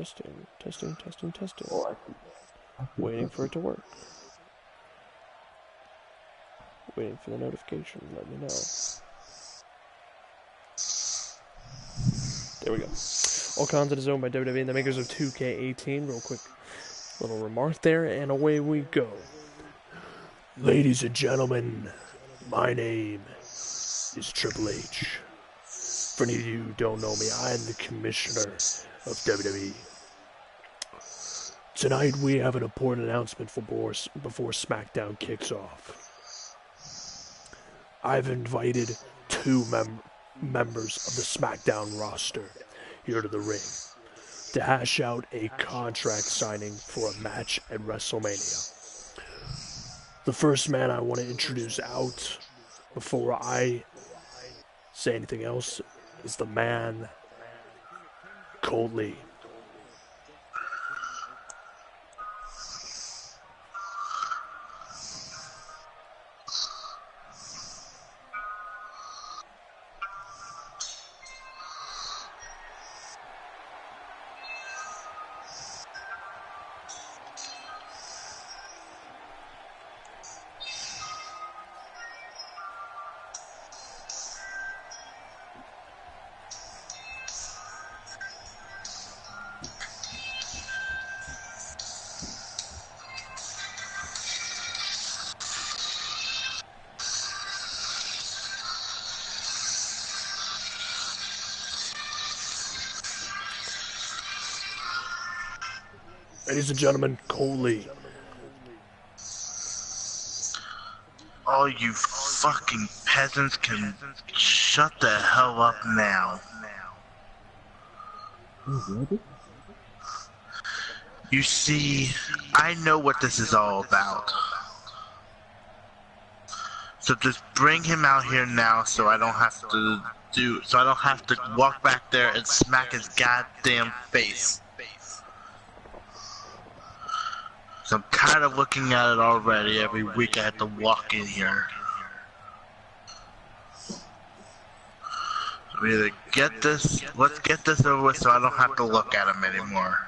Testing, testing, testing, testing. Oh, Waiting for it to work. Waiting for the notification. Let me know. There we go. All content is owned by WWE and the makers of 2k18. Real quick little remark there, and away we go. Ladies and gentlemen, my name is Triple H. For any of you who don't know me, I am the commissioner of WWE. Tonight we have an important announcement before Smackdown kicks off. I've invited two members of the Smackdown roster here to the ring to hash out a contract signing for a match at WrestleMania. The first man I want to introduce out before I say anything else is the man, Colt Lee. Ladies and gentlemen, Colt Lee. All you fucking peasants can shut the hell up now. You see, I know what this is all about. So just bring him out here now so I don't have to walk back there and smack his goddamn face. So I'm tired of looking at it already. Every week I have to walk in here. So we either get this, let's get this over with so I don't have to look at him anymore.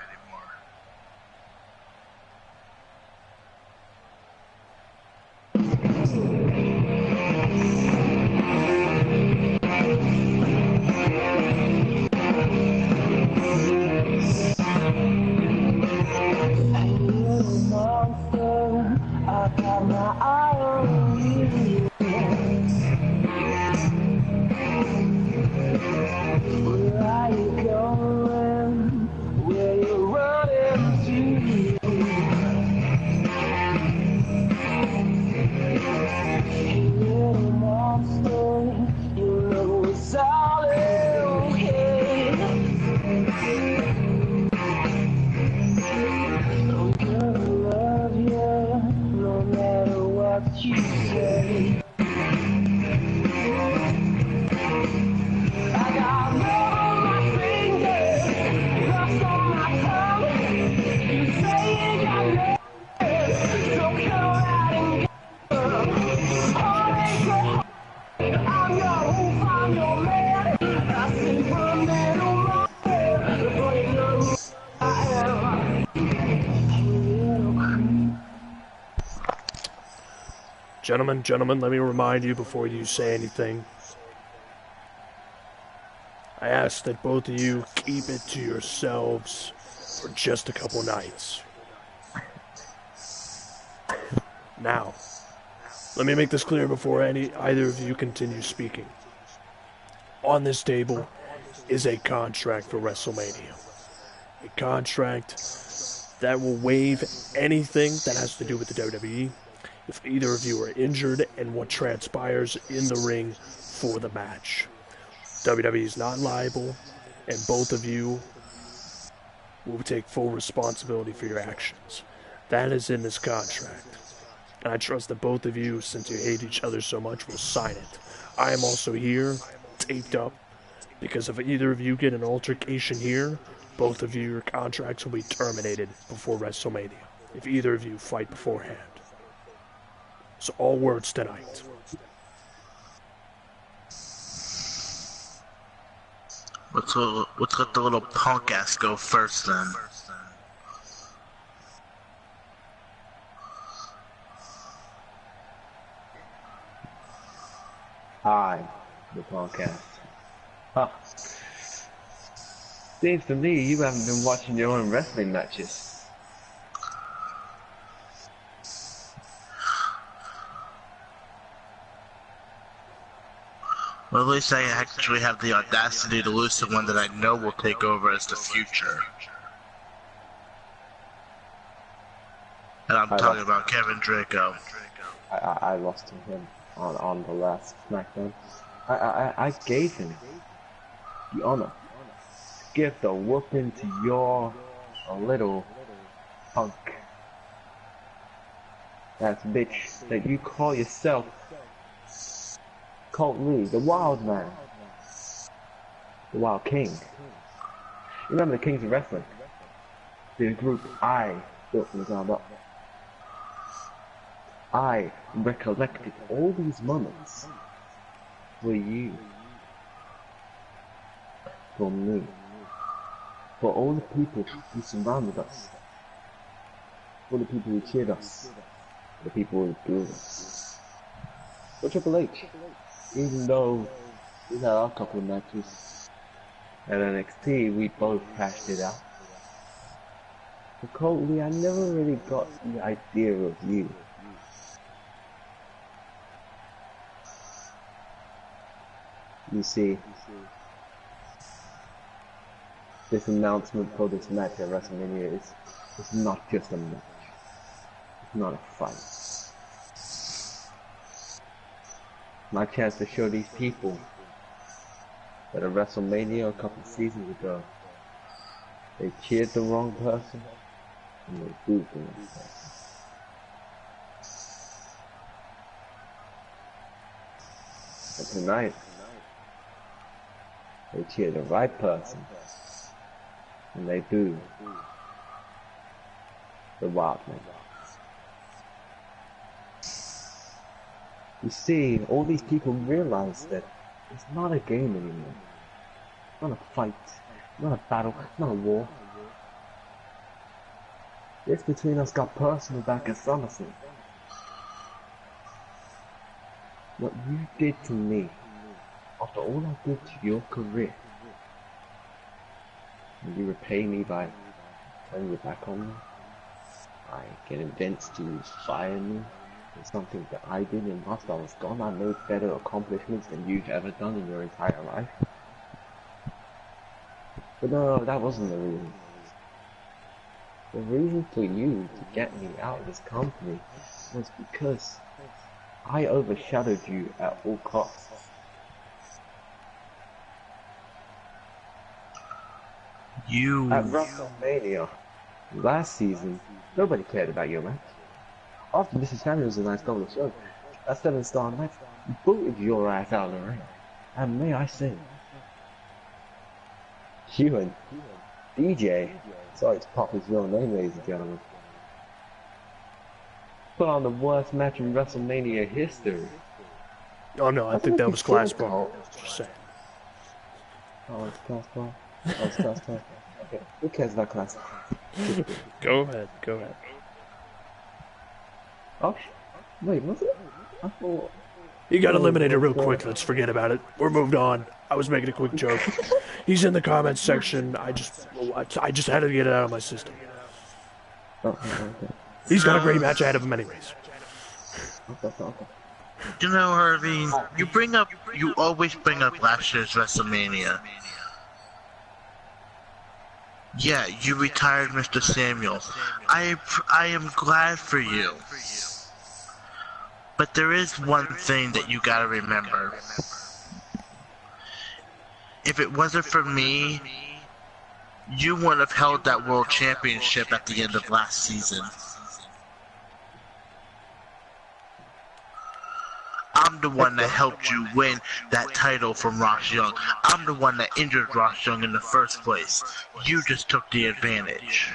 Gentlemen, let me remind you before you say anything. I ask that both of you keep it to yourselves for just a couple nights. Now, let me make this clear before either of you continue speaking. On this table is a contract for WrestleMania. A contract that will waive anything that has to do with the WWE if either of you are injured and what transpires in the ring for the match. WWE is not liable, and both of you will take full responsibility for your actions. That is in this contract. And I trust that both of you, since you hate each other so much, will sign it. I am also here, taped up, because if either of you get an altercation here, both of your contracts will be terminated before WrestleMania, if either of you fight beforehand. So all words tonight. Let's let the little punk ass go first then. Hi, the podcast. Huh. Seems to me you haven't been watching your own wrestling matches. Well, at least I actually have the audacity to lose to one that I know will take over as the future. And I'm talking about Kevin Draco. I lost to him on the last Smackdown. I gave him the honor to give the whooping to your little punk. That bitch that you call yourself Colt Lee, the Wild Man, the Wild King. You remember the Kings of Wrestling? The group I built from the ground up. I recollected all these moments for you, for me, for all the people who surrounded us, for the people who cheered us, for the people who booed us. For Triple H, even though we had our couple of matches at NXT, we both hashed it out. For Colt Lee, I never really got the idea of you. You see, this announcement for this match at WrestleMania is not just a match. It's not a fight. My chance to show these people that at WrestleMania a couple seasons ago, they cheered the wrong person and they booed the wrong person. But tonight, they cheer the right person, and they boo the Wild Man. You see, all these people realize that it's not a game anymore. It's not a fight, not a battle, not a war. This between us got personal back at SummerSlam. What you did to me, after all I did to your career, and you repay me by turning your back on me, by getting Vince to fire me for something that I did, and whilst I was gone, I made better accomplishments than you've ever done in your entire life. But no, that wasn't the reason. The reason for you to get me out of this company was because I overshadowed you at all costs. At WrestleMania last season, nobody cared about your match. After Mrs. Samuels and I stole the show, that 7-star match booted your ass out of the ring. And may I say, you and DJ, sorry to pop his real name, ladies and gentlemen, put on the worst match in WrestleMania history. Oh no, I think that was Class Bar. Just saying. Oh, it's Class Bar? Oh, it's Class Bar. Okay, who cares about Class Bar? Go ahead, go ahead. Oh, wait, was it? I thought... He got eliminated real quick, let's forget about it. We're moved on. I was making a quick joke. He's in the comments section. I just had to get it out of my system. Oh, okay. He's got a great match ahead of him anyways. Okay. You know, Harvey, you always bring up last year's WrestleMania. Yeah, you retired Mr. Samuels. I am glad for you. But there is one thing that you gotta remember. If it wasn't for me, you wouldn't have held that world championship at the end of last season. I'm the one that helped you win that title from Ross Young. I'm the one that injured Ross Young in the first place. You just took the advantage.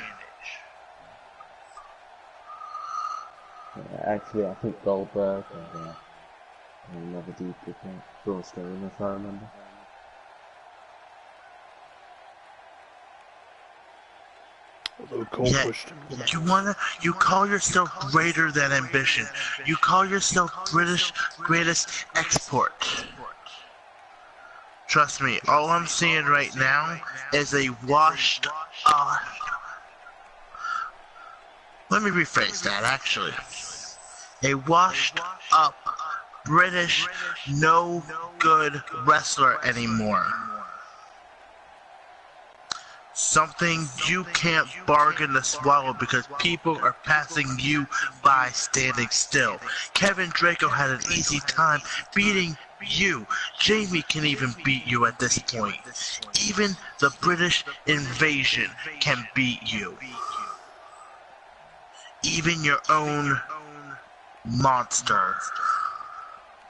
Actually, I think Goldberg and another dude did that. Braun Strowman, if I remember. Although Cole Yet, pushed him. you call yourself greater than ambition. You call yourself British greatest export. Trust me, all I'm seeing right now is a washed up. Let me rephrase that, actually. A washed up British no good wrestler anymore. Something you can't bargain to swallow because people are passing you by standing still. Kevin Draco had an easy time beating you. Jamie can even beat you at this point. Even the British invasion can beat you. Even your own monster,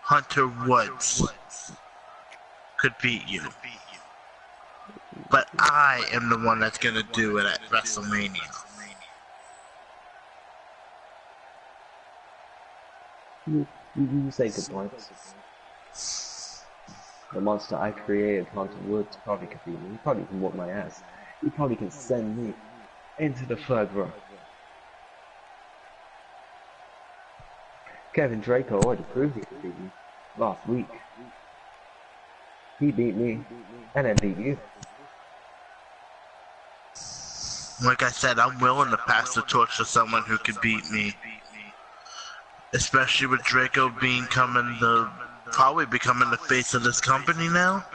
Hunter Woods, could beat you. But I am the one that's gonna do it at WrestleMania. You say good points. The monster I created, Hunter Woods, probably could beat me. He probably can whoop my ass. He probably can send me into the third row. Kevin Draco already proved he could beat me last week. He beat me, and then beat you. Like I said, I'm willing to pass the torch to someone who could beat me. Especially with Draco probably becoming the face of this company now.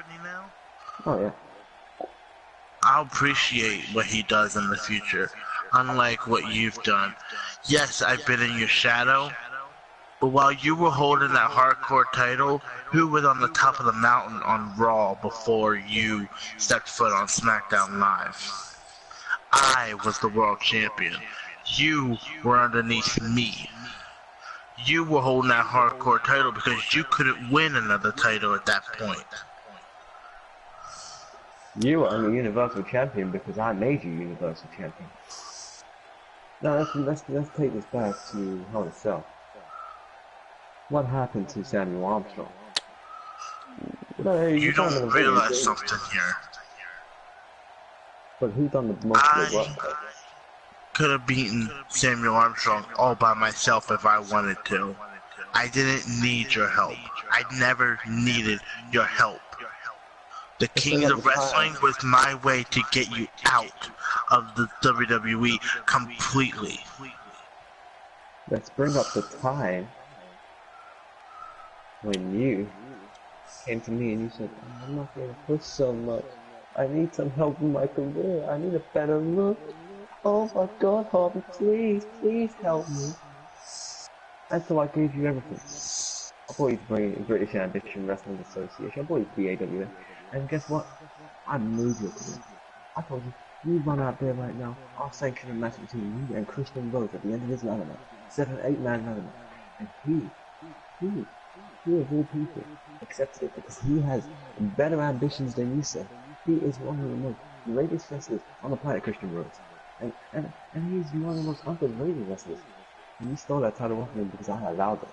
Oh yeah. I'll appreciate what he does in the future, unlike what you've done. Yes, I've been in your shadow, but while you were holding that hardcore title, who was on the top of the mountain on Raw before you stepped foot on Smackdown Live? I was the world champion. You were underneath me. You were holding that hardcore title because you couldn't win another title at that point. You are the Universal Champion because I made you Universal Champion. Now let's take this back to Hell in a Cell. What happened to Samuel Armstrong? You don't realize something here. But who done the most of the work? I could have beaten Samuel Armstrong all by myself if I wanted to. I didn't need your help. I never needed your help. The Kings of Wrestling was my way to get you out of the WWE completely. Let's bring up the time when you came to me and you said, I'm not going to push so much. I need some help in my career. I need a better look. Oh my God, Harvey, please help me. And so I gave you everything. I brought you to bring British Ambition Wrestling Association. I brought you to BAWA. And guess what? I moved your career. I told you, you run out there right now. I'll sanction a match between you and Christian Rose at the end of his ladder match. 7-8-man ladder match. And he of all people accepted it because he has better ambitions than you, sir. He is one of the most greatest wrestlers on the planet, Christian Rhodes. And he's one of the most underrated wrestlers. And you stole that title off me because I allowed it.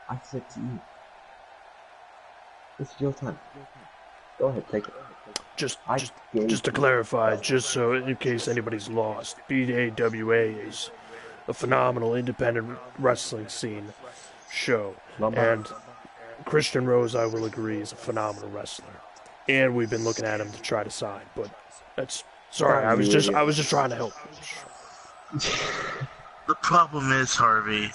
I said to you, it's your time. Go ahead, take it. Just to clarify, just so in case anybody's lost, BAWA is a phenomenal independent wrestling scene show. And Christian Rose, I will agree, is a phenomenal wrestler. And we've been looking at him to try to sign, but that's sorry. I was just trying to help. The problem is, Harvey,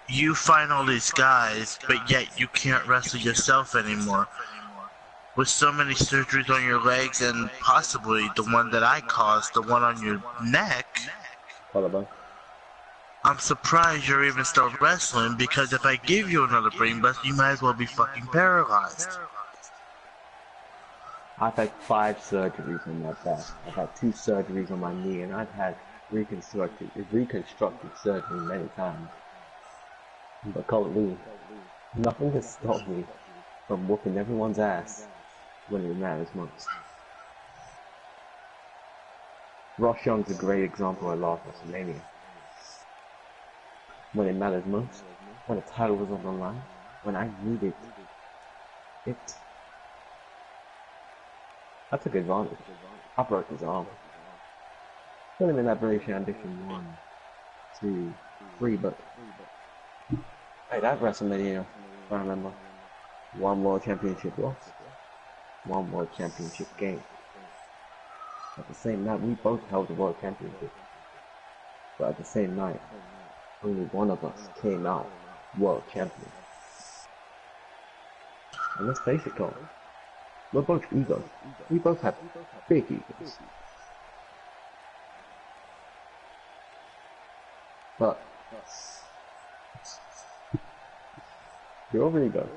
you find all these guys, but yet you can't wrestle yourself anymore. With so many surgeries on your legs and possibly the one that I caused, the one on your neck, I'm surprised you're even still wrestling, because if I give you another brain bust, you might as well be fucking paralyzed. I've had 5 surgeries on my back. I've had 2 surgeries on my knee, and I've had reconstructive surgery many times. But currently, nothing has stopped me from whooping everyone's ass when it matters most. Ross Young's a great example of last WrestleMania. When it matters most, when the title was on the line, when I needed it, I took advantage. I broke his arm. Put him in that British ambition 1, 2, 3, but hey, that WrestleMania, I remember, 1 World Championship loss, 1 World Championship game. At the same night, we both held the World Championship, but at the same night, only one of us came out World Champion. And let's face it, Cole, we're both egos. We both have big egos. But your ego,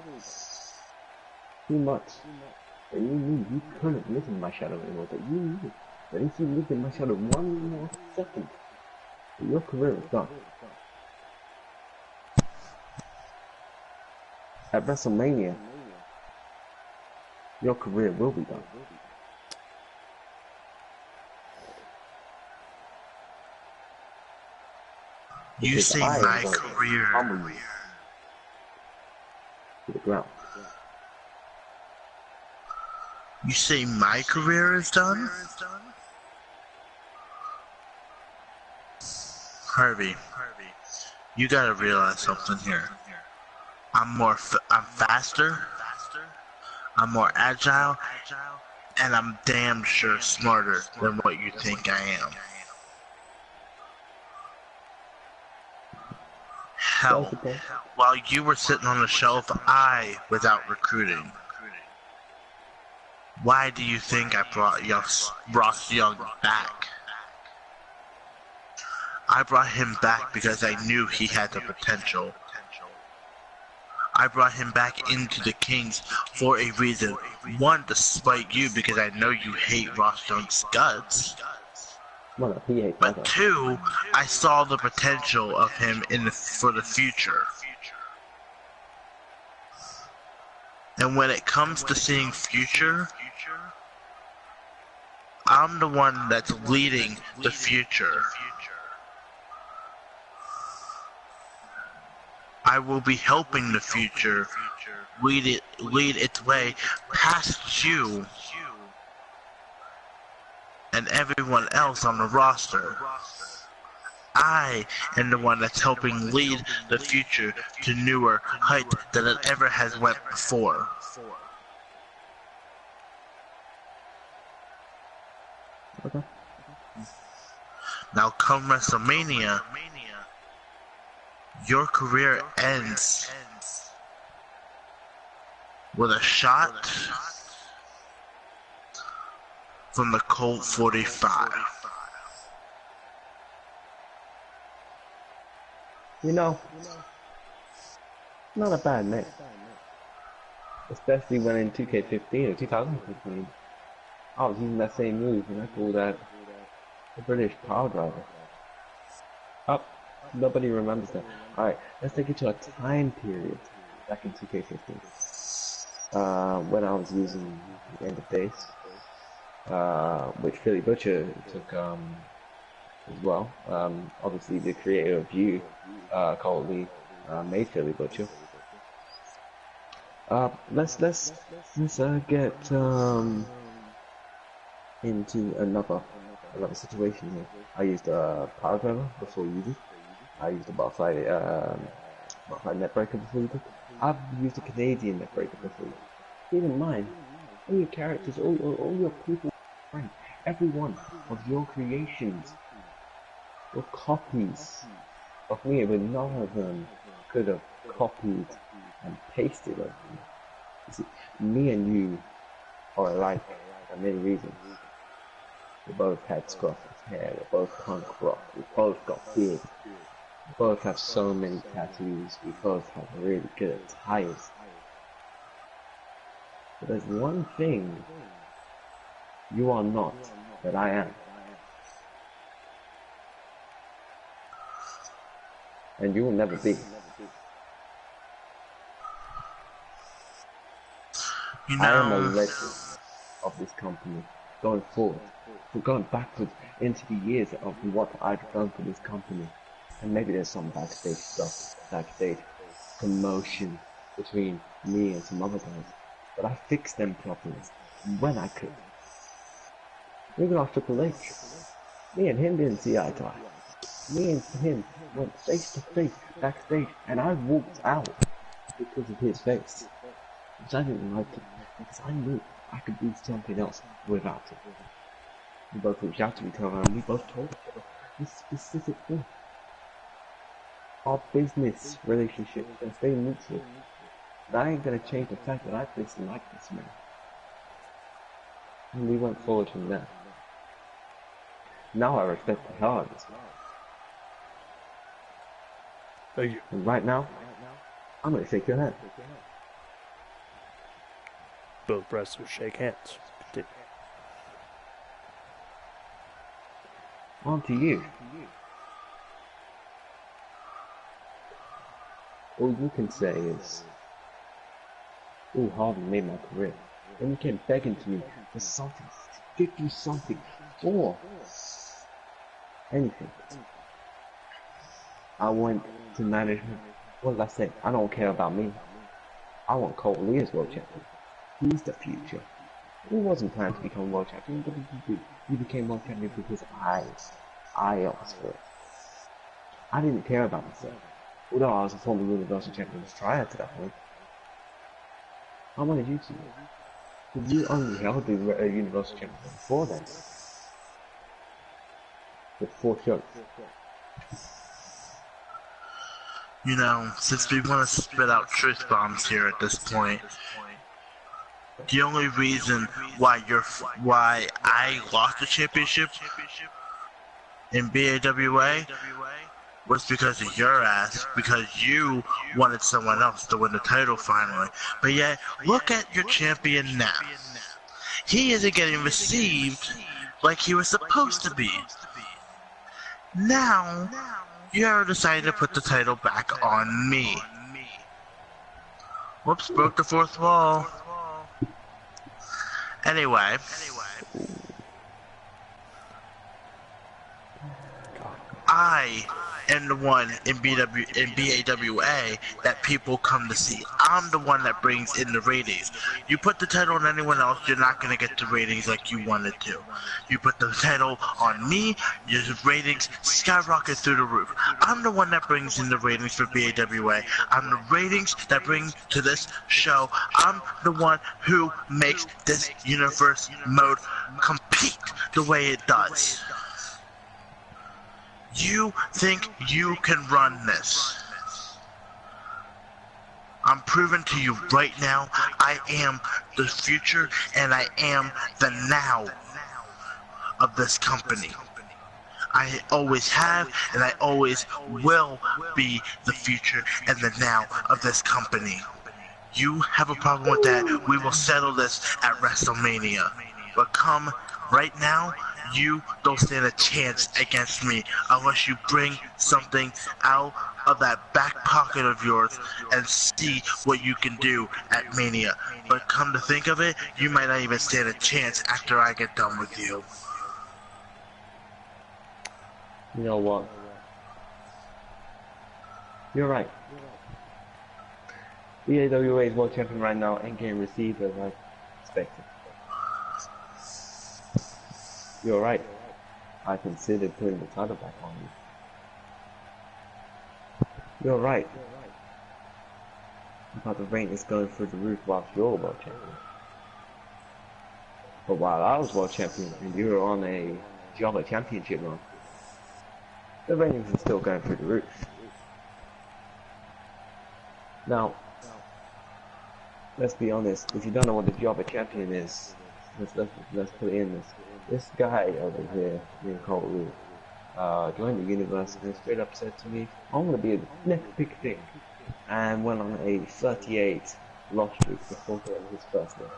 too much. That you knew you couldn't live in my shadow anymore. That you knew that if you lived in my shadow 1 more second, that your career is done. At WrestleMania, your career will be done. You say my career to the ground. You say my career is done? Harvey, you gotta realize something here. I'm faster, I'm more agile, and I'm damn sure smarter than what you think I am. Hell, while you were sitting on the shelf, I was out recruiting. Why do you think I brought Ross Young back? I brought him back because I knew he had the potential. I brought him back into the Kings for a reason. 1, to spite you because I know you hate Ross Young's guts. Well, he hates But 2, I saw the potential of him for the future. And when it comes to seeing future, I'm the one that's leading the future. I will be helping the future lead its way past you and everyone else on the roster. I am the one that's helping lead the future to newer heights than it ever has went before. Okay. Now come WrestleMania, your career ends with a shot from the Colt 45. You know, not a bad name. Especially when in 2k15 or 2015, I was using that same move and I called that the British Power Driver. Oh, nobody remembers that. Alright, let's take it to a time period back in 2k15. When I was using the End of Days, which Philly Butcher took as well. Obviously the creator of You, Colt Lee, made Philly Butcher. Let's get into another situation here. I used a Power Driver before you did. I used a bottom net breaker before you did. I've used a Canadian net breaker before you. Keep in mind, all your characters, all your people, every one of your creations were copies of me, but none of them could have copied and pasted of me. You see, me and you are alike for many reasons. We both had scruffy hair, we're both punk rock, we both got big, we both have so many tattoos, we both have really good attires. But there's one thing you are not that I am. And you will never be. You know, I am a legend of this company going forward. We're going backwards into the years of what I've done for this company. And maybe there's some backstage stuff, backstage promotion between me and some other guys. But I fixed them problems when I could. Even off Triple H. Me and him didn't see eye to eye. Me and him went face to face backstage, and I walked out because of his face. Which I didn't like it, because I knew I could be something else without it. We both reached out to each other, and we both told each other this specific thing. Our business relationship can stay mutual. That ain't gonna change the fact that I dislike this man. And we went forward from there. Now I respect the hell out of this man. Thank you. And right now, I'm gonna shake your hand. Both wrestlers shake hands. Continue. On to you. All you can say is, "Ooh, Harvey made my career." Then you came begging to me for something, 50 something, or anything. I went to management. What did I say? I don't care about me. I want Cole Lee as world champion. He's the future. He wasn't planning to become world champion, but he became world champion because I asked for it. I didn't care about myself. Although I was a former Universal Champion prior to that point. I wanted you to know. Because you only held the Universal Champion before then. With 4 shows. You know, since we want to spit out truth bombs here at this point, the only reason why I lost the championship in BAWA was because of your ass, because you wanted someone else to win the title finally. But yet, look at your champion now. He isn't getting received like he was supposed to be. Now, you have decided to put the title back on me. Whoops, broke the fourth wall. Anyway. I am the one in BAWA that people come to see. I'm the one that brings in the ratings. You put the title on anyone else, you're not going to get the ratings like you wanted to. You put the title on me, your ratings skyrocket through the roof. I'm the one that brings in the ratings for BAWA. I'm the ratings that bring to this show. I'm the one who makes this universe mode compete the way it does. You think you can run this? I'm proving to you right now, I am the future and I am the now of this company. I always have and I always will be the future and the now of this company. You have a problem with that, we will settle this at WrestleMania. But come right now, you don't stand a chance against me unless you bring something out of that back pocket of yours and see what you can do at Mania. But come to think of it, you might not even stand a chance after I get done with you. You know what? You're right. BAWA is world champion right now and getting received as I expected. You're right. I considered putting the title back on you. You're right. About the ratings going through the roof while you're world champion. But while I was world champion and you were on a Java championship run, the ratings are still going through the roof. Now, let's be honest. If you don't know what the Java champion is, let's put it in this. This guy over here, named Cole Lee, joined the universe and straight up said to me, "I'm gonna be the next big thing," and went on a 38 loss streak before getting his first win.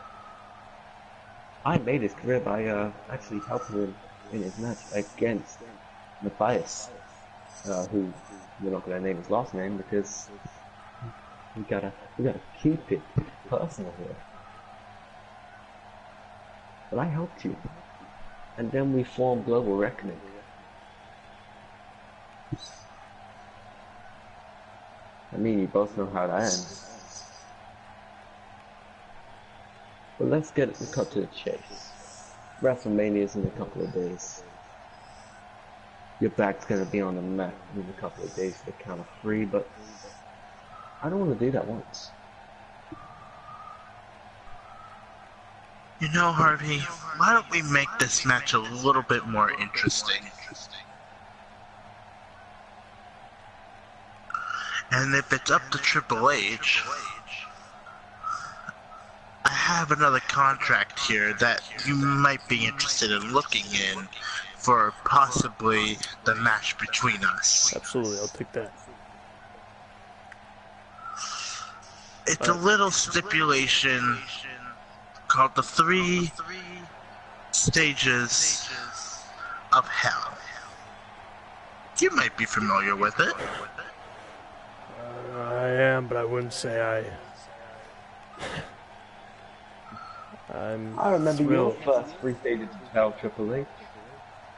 I made his career by actually helping him in his match against Matthias, who we're not gonna name his last name because we gotta keep it personal here. But I helped you. And then we formed Global Reckoning. I mean, you both know how that ends. But let's cut to the chase. WrestleMania is in a couple of days. your back's gonna be on the mat in a couple of days for the count of 3, but I don't want to do that once. You know, Harvey, why don't we make this match a little bit more interesting? And if it's up to Triple H, I have another contract here that you might be interested in looking in for possibly the match between us. Absolutely, I'll take that. It's a little stipulation called the 3 stages of hell. You might be familiar with it. I am, but I wouldn't say I remember your first 3 stages of hell, Triple H.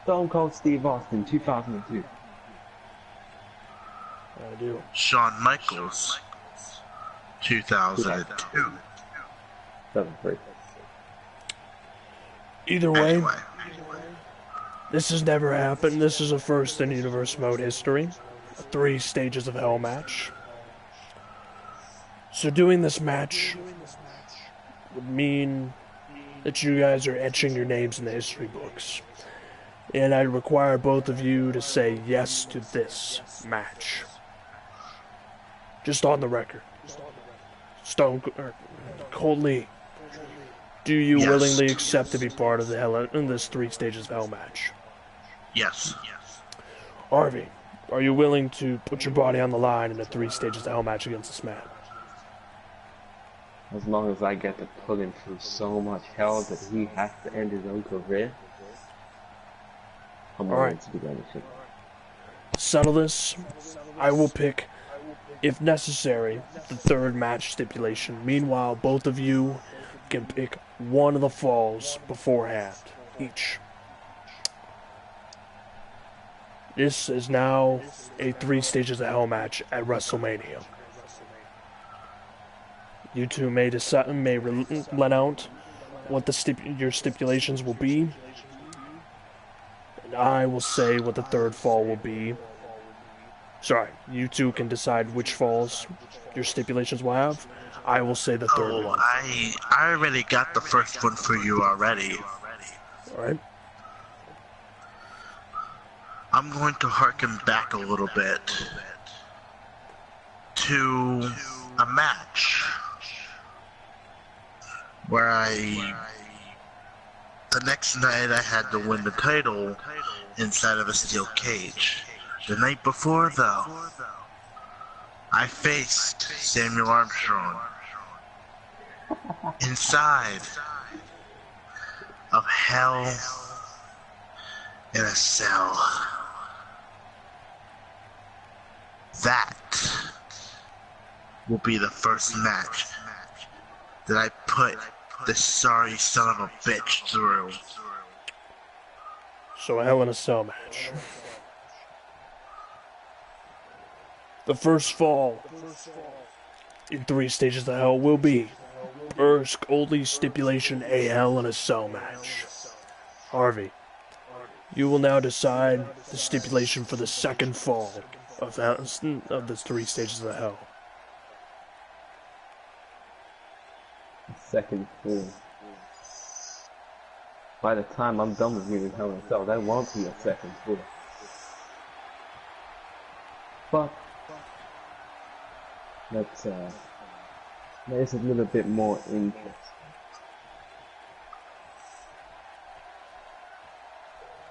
Stone Cold Steve Austin, 2002. I do. Shawn Michaels, 2002. 7-3. Either way, Anyway, this has never happened. This is a first in Universe Mode history. A 3 stages of hell match. So doing this match would mean that you guys are etching your names in the history books. And I require both of you to say yes to this match. Just on the record. Cold Lee, do you Yes. willingly accept to be part of the hell in this 3 stages of hell match? yes. Harvey, are you willing to put your body on the line in a 3 stages of hell match against this man? As long as I get to put him through so much hell that he has to end his own career, I'm willing to do anything. To settle this, I will pick, if necessary, the 3rd match stipulation. Meanwhile, both of you can pick one of the falls beforehand, each. This is now a 3 stages of hell match at WrestleMania. You two may decide, let out what your stipulations will be, and I will say what the 3rd fall will be. Sorry, you two can decide which falls your stipulations will have. I will say the 3rd Oh, one. I already got the first one for you already. Alright? I'm going to harken back a little bit to a match where the next night I had to win the title inside of a steel cage. The night before, though, I faced Samuel Armstrong inside of Hell in a Cell. That will be the first match that I put this sorry son of a bitch through. So a Hell in a Cell match. The first fall in 3 stages of hell will be first only stipulation, a Hell in a Cell match. Harvey, you will now decide the stipulation for the 2nd fall of the 3 stages of hell. Second fall. By the time I'm done with you Hell in a Cell, there won't be a second fall. But let's make this a little bit more interesting.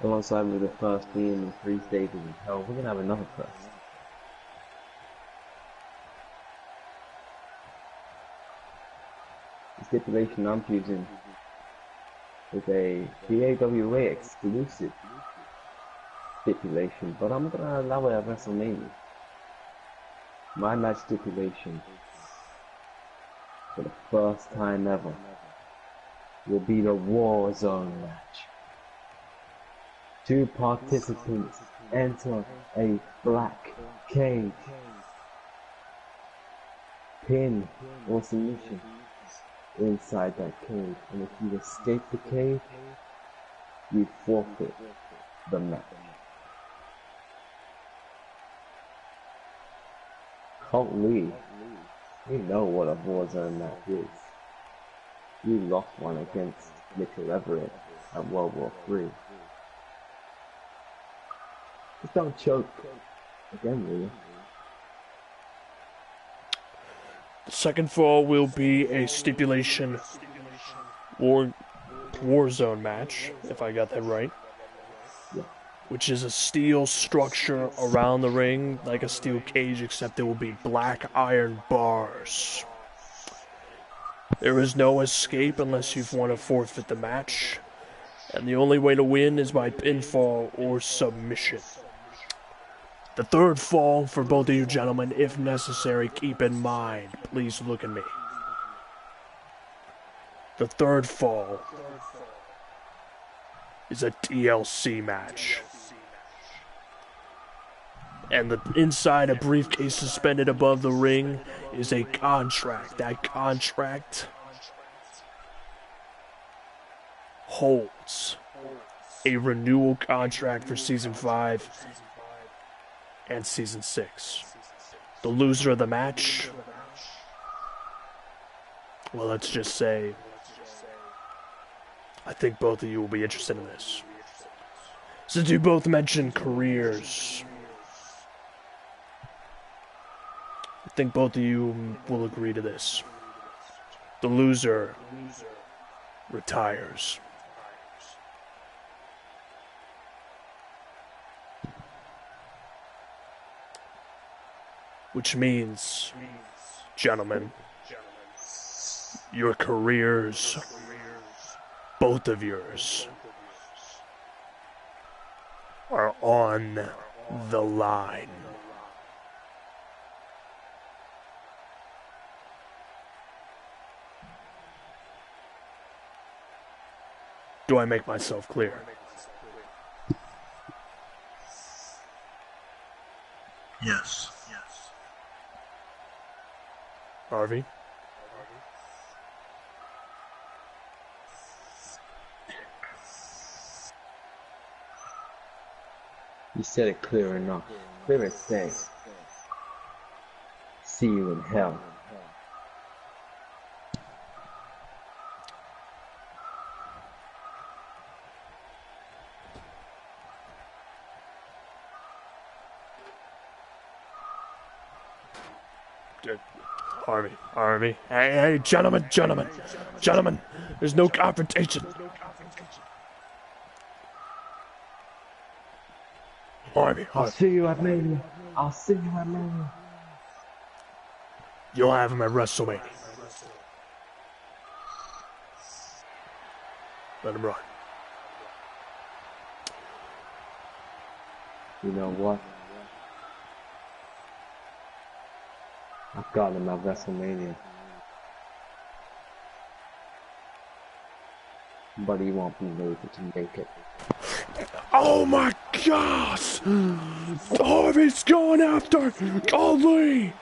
Alongside with the first being the 3 stages of hell, we're gonna have another first. The stipulation I'm choosing is a DAWA exclusive stipulation, but I'm gonna allow it at WrestleMania. My match stipulation for the first time ever will be the War Zone match. 2 participants enter a black cage. Pin or submission inside that cage, and if you escape the cage, you forfeit the match. Colt Lee, you know what a Warzone match is. You lost one against Mitchell Everett at World War III. Just don't choke again, really. The second fall will be a stipulation Warzone match, if I got that right. Yeah. Which is a steel structure around the ring, like a steel cage, except there will be black iron bars. There is no escape unless you want to forfeit the match, and the only way to win is by pinfall or submission. The third fall for both of you gentlemen, if necessary, keep in mind, please look at me. The third fall is a TLC match. And the inside a briefcase suspended above the ring is a contract. That contract holds a renewal contract for Season 5 and Season 6. The loser of the match, well, let's just say, I think both of you will be interested in this. Since you both mentioned careers, I think both of you will agree to this. The loser retires. Which means, gentlemen, your careers, both of yours, are on the line. Do I make myself clear? Yes. Harvey? You said it clear enough. Clear as day. See you in hell. Harvey. Hey, gentlemen. There's no confrontation. Harvey. I'll see you at Mania. You'll have him at WrestleMania. Let him run. You know what? I've got him at WrestleMania. But he won't be able to make it. Oh my gosh! Harvey's going after Ali!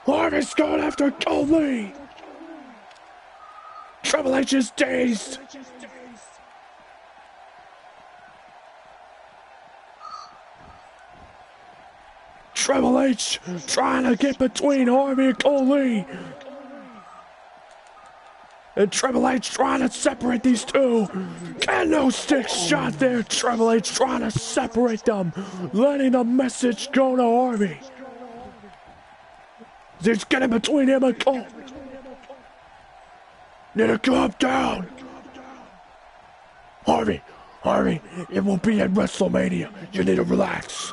Harvey's going after Ali! Triple H is dazed! Triple H trying to get between Harvey and Ali! And Triple H trying to separate these two. Kendo stick shot there. Triple H trying to separate them. Letting the message go to Harvey. He's getting between him and Cole. Need to calm down. Harvey, it will be at WrestleMania. You need to relax.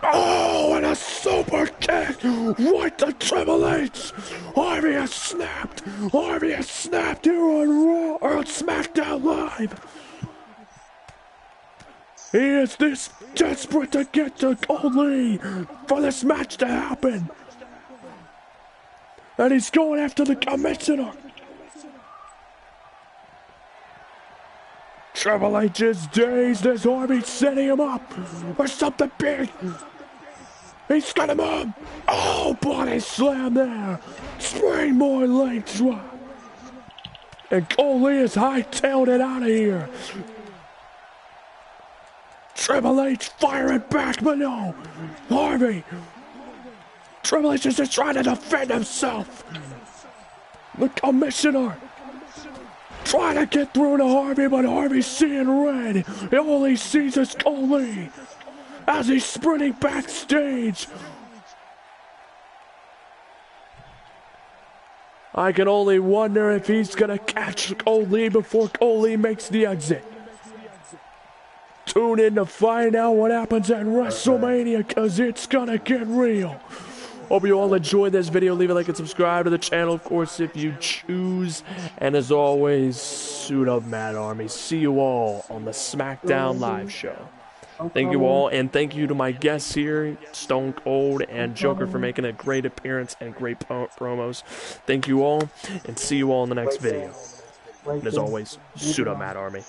Oh, and a super kick right to Triple H. Harvey has snapped here on Raw or on Smackdown Live. He is this desperate to get to Ali for this match to happen. And he's going after the commissioner. Triple H is dazed as Harvey's setting him up for something big. He's got him up. Oh, body slam there. Springboard leg drop. And Cole is hightailed it out of here. Triple H firing back, but no. Harvey. Triple H is just trying to defend himself. The commissioner trying to get through to Harvey, but Harvey's seeing red. All he sees is Oli as he's sprinting backstage. I can only wonder if he's gonna catch Oli before Oli makes the exit. Tune in to find out what happens at WrestleMania, because it's gonna get real. Hope you all enjoyed this video. Leave a like and subscribe to the channel, of course, if you choose. And as always, suit up, Mad Army. See you all on the Smackdown live show. Thank you all, and thank you to my guests here, Stone Cold and Joker, for making a great appearance and great promos. Thank you all, and see you all in the next video. And as always, suit up, Mad Army.